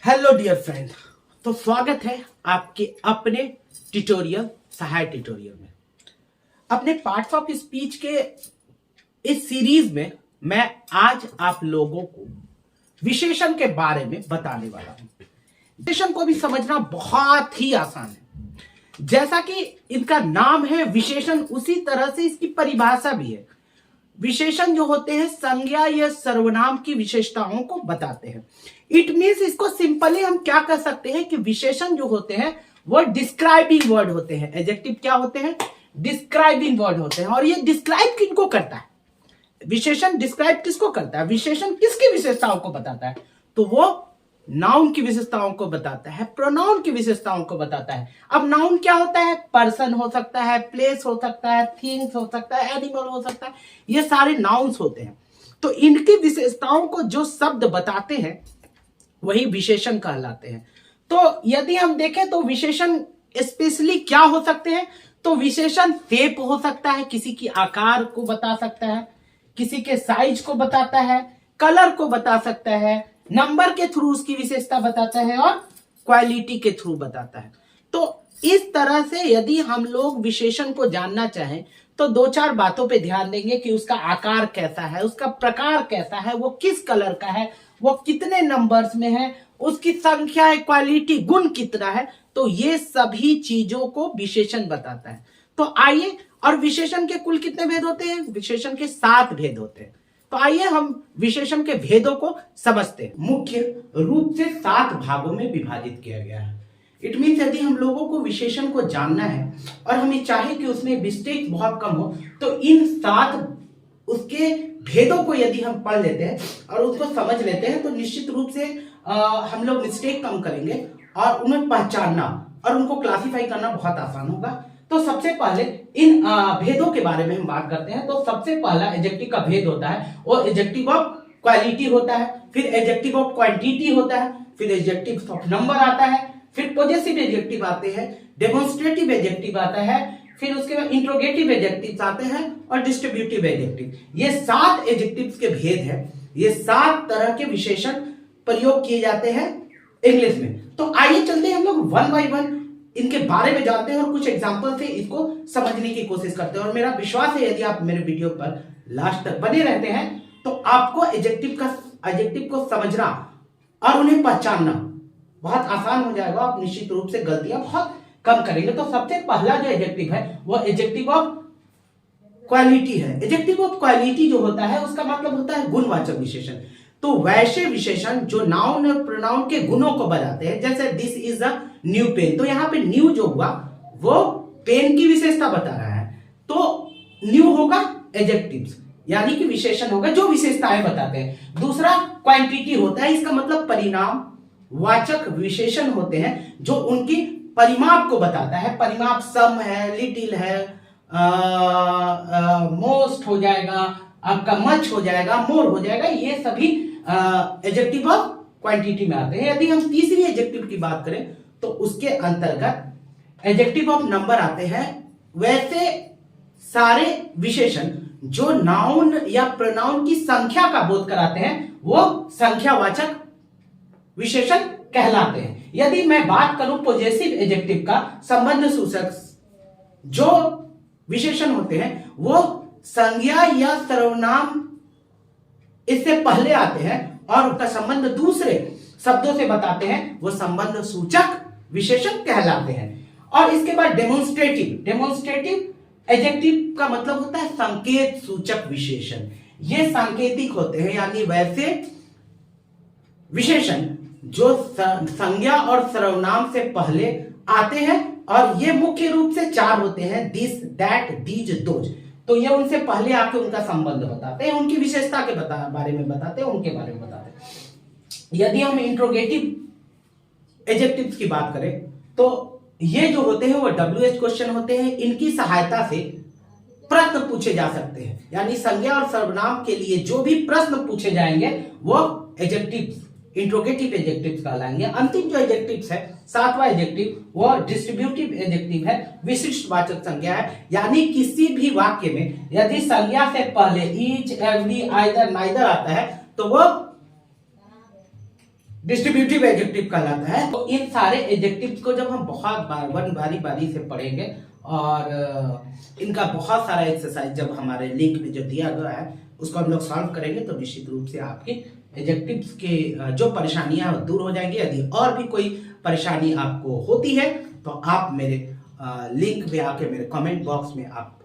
Hello dear friend, तो स्वागत है आपके अपने ट्यूटोरियल सहाय ट्यूटोरियल में। अपने पार्ट्स ऑफ स्पीच के इस सीरीज में मैं आज आप लोगों को विशेषण के बारे में बताने वाला हूं। विशेषण को भी समझना बहुत ही आसान है। जैसा कि इनका नाम है विशेषण, उसी तरह से इसकी परिभाषा भी है। विशेषण जो होते हैं संज्ञा या सर्वनाम की विशेषताओं को बताते हैं। इट मीन्स, इसको सिंपली हम क्या कर सकते हैं कि विशेषण जो होते हैं वो डिस्क्राइबिंग वर्ड होते हैं। एडजेक्टिव क्या होते हैं? डिस्क्राइबिंग वर्ड होते हैं। और ये डिस्क्राइब किनको करता है? विशेषण डिस्क्राइब किसको करता है? विशेषण किसकी विशेषताओं को बताता है? तो वो नाउन की विशेषताओं को बताता है, प्रोनाउन की विशेषताओं को बताता है। अब नाउन क्या होता है? पर्सन हो सकता है, प्लेस हो सकता है, थिंग्स हो सकता है, एनिमल हो सकता है। ये सारे नाउन्स होते हैं। तो इनकी विशेषताओं को जो शब्द बताते हैं वही विशेषण कहलाते हैं। तो यदि हम देखें तो विशेषण स्पेशली क्या हो सकते हैं? तो विशेषण शेप हो सकता है, किसी की आकार को बता सकता है, किसी के साइज को बताता है, कलर को बता सकता है, नंबर के थ्रू उसकी विशेषता बताता है और क्वालिटी के थ्रू बताता है। तो इस तरह से यदि हम लोग विशेषण को जानना चाहें तो दो चार बातों पे ध्यान देंगे कि उसका आकार कैसा है, उसका प्रकार कैसा है, वो किस कलर का है, वो कितने नंबर्स में है, उसकी संख्या है, क्वालिटी, गुण कितना है। तो ये सभी चीजों को विशेषण बताता है। तो आइए, और विशेषण के कुल कितने भेद होते हैं? विशेषण के 7 भेद होते हैं। तो आइए हम विशेषण के भेदों को समझते हैं। मुख्य रूप से 7 भागों में विभाजित किया गया है। इट मीन्स, यदि हम लोगों को विशेषण को जानना है और हमें चाहे कि उसमें मिस्टेक बहुत कम हो, तो इन 7 उसके भेदों को यदि हम पढ़ लेते हैं और उसको समझ लेते हैं तो निश्चित रूप से हम लोग मिस्टेक कम करेंगे और उन्हें पहचानना और उनको क्लासिफाई करना बहुत आसान होगा। तो सबसे पहले इन भेदों के बारे में हम बात करते हैं। तो सबसे पहला एडजेक्टिव का भेद होता है वो एडजेक्टिव ऑफ क्वालिटी होता है, फिर एडजेक्टिव ऑफ क्वांटिटी होता है, फिर एडजेक्टिव ऑफ नंबर आता है, फिर पॉजेसिव एडजेक्टिव आते हैं, डेमोन्स्ट्रेटिव एडजेक्टिव आता है, फिर उसके बाद इंट्रोगेटिव एडजेक्टिव्स आते हैं और डिस्ट्रीब्यूटिव एडजेक्टिव। ये 7 एडजेक्टिव्स के भेद हैं। ये 7 तरह के विशेषण प्रयोग किए जाते हैं इंग्लिश में। तो आइए चलते हैं हम लोग वन बाय वन इनके बारे में जानते हैं और कुछ एग्जांपल से इसको समझने की कोशिश करते हैं। और मेरा विश्वास है यदि आप मेरे वीडियो पर लास्ट तक बने रहते हैं तो आपको एडजेक्टिव को समझना और उन्हें पहचानना बहुत आसान हो जाएगा। आप निश्चित रूप से गलतियां बहुत कम करेंगे। तो सबसे पहला जो एडजेक्टिव है वो एडजेक्टिव ऑफ क्वालिटी है। एडजेक्टिव ऑफ क्वालिटी जो होता है उसका मतलब होता है गुणवाचक विशेषण। तो वैसे विशेषण जो नाउन और प्रोनाउन के गुणों को बताते हैं, जैसे this is a new pen. तो यहाँ पे न्यू जो हुआ वो पेन की विशेषता बता रहा है। तो न्यू होगा एडजेक्टिव्स, यानी कि विशेषण होगा जो विशेषताएं बताते हैं। दूसरा क्वांटिटी होता है, इसका मतलब परिणाम वाचक विशेषण होते हैं जो उनकी परिमाप को बताता है। परिमाप सम है, लिटिल है, मोस्ट हो जाएगा, आपका मच हो जाएगा, मोर हो जाएगा। ये सभी एडजेक्टिव ऑफ क्वांटिटी में आते हैं। यदि हम तीसरी एडजेक्टिव की बात करें तो उसके अंतर्गत एडजेक्टिव ऑफ नंबर आते हैं। वैसे सारे विशेषण जो नाउन या प्रोनाउन की संख्या का बोध कराते हैं वो संख्यावाचक विशेषण कहलाते हैं। यदि मैं बात करूं पॉजेसिव एडजेक्टिव का, संबंध सूचक जो विशेषण होते हैं वो संज्ञा या सर्वनाम इससे पहले आते हैं और उनका संबंध दूसरे शब्दों से बताते हैं, वो संबंध सूचक विशेषण कहलाते हैं। और इसके बाद डेमोन्स्ट्रेटिव एडजेक्टिव का मतलब होता है संकेत सूचक विशेषण। ये सांकेतिक होते हैं, यानी वैसे विशेषण जो संज्ञा और सर्वनाम से पहले आते हैं। और ये मुख्य रूप से 4 होते हैं, दिस, दैट, दीज, दोज। तो ये उनसे पहले आके उनका संबंध बताते हैं, उनकी विशेषता के बारे में बताते हैं, उनके बारे में बताते हैं। यदि हम इंट्रोगेटिव एडजेक्टिव्स की बात करें तो ये जो होते हैं वो WH क्वेश्चन होते हैं। इनकी सहायता से प्रश्न पूछे जा सकते हैं, यानी संज्ञा और सर्वनाम के लिए जो भी प्रश्न पूछे जाएंगे वो एडजेक्टिव्स, इंट्रोगेटिव एडजेक्टिव्स कहलाएंगे। अंतिम जो एडजेक्टिव्स है, 7वां एडजेक्टिव, वो डिस्ट्रीब्यूटिव एडजेक्टिव है, विशिष्ट वाचक संज्ञा है। यानी किसी भी वाक्य में यदि संज्ञा से पहले ईच, एवरी, आइदर, नाइदर आता है तो वो डिस्ट्रीब्यूटिव एडजेक्टिव कहलाता है। तो इन सारे एडजेक्टिव्स को जब हम बहुत बार बारी बारी से पढ़ेंगे और इनका बहुत सारा एक्सरसाइज जब हमारे लिंक में जो दिया गया है उसको हम लोग सॉल्व करेंगे तो निश्चित रूप से आपके एडजेक्टिव्स के जो परेशानियां दूर हो जाएंगी। यदि और भी कोई परेशानी आपको होती है तो आप मेरे लिंक में आके मेरे कमेंट बॉक्स में आप